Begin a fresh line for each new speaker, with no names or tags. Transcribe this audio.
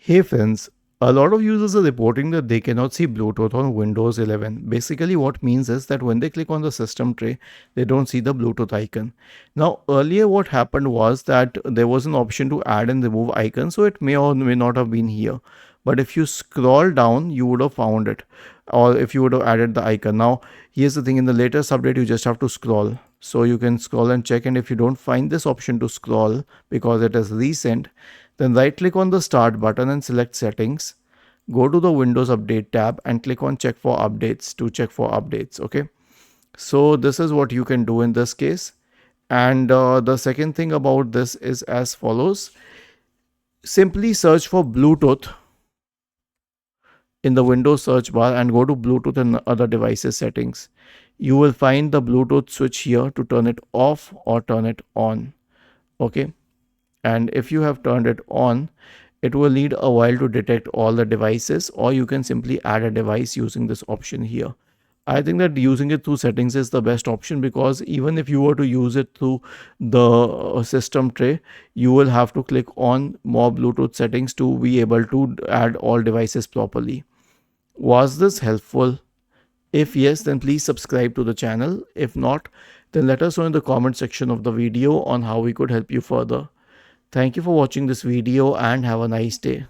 Hey friends, a lot of users are reporting that they cannot see Bluetooth on Windows 11. Basically, what means is that when they click on the system tray, they don't see the Bluetooth icon. Now, earlier what happened was that there was an option to add and remove icons, so it may or may not have been here. But if you scroll down, you would have found it, or if you would have added the icon. Now, here's the thing: in the latest update, you just have to scroll. So you can scroll and check, and if you don't find this option to scroll because it is recent, then right click on the start button and select settings. Go to the Windows Update tab and click on check for updates to check for updates. Okay. So this is what you can do in this case. And the second thing about this is as follows. Simply search for Bluetooth in the Windows search bar and go to Bluetooth and other devices settings. You will find the Bluetooth switch here to turn it off or turn it on. Okay. And if you have turned it on, it will need a while to detect all the devices, or you can simply add a device using this option here. I think that using it through settings is the best option, because even if you were to use it through the system tray, you will have to click on more Bluetooth settings to be able to add all devices properly. Was this helpful? If yes, then please subscribe to the channel. If not, then let us know in the comment section of the video on how we could help you further. Thank you for watching this video and have a nice day.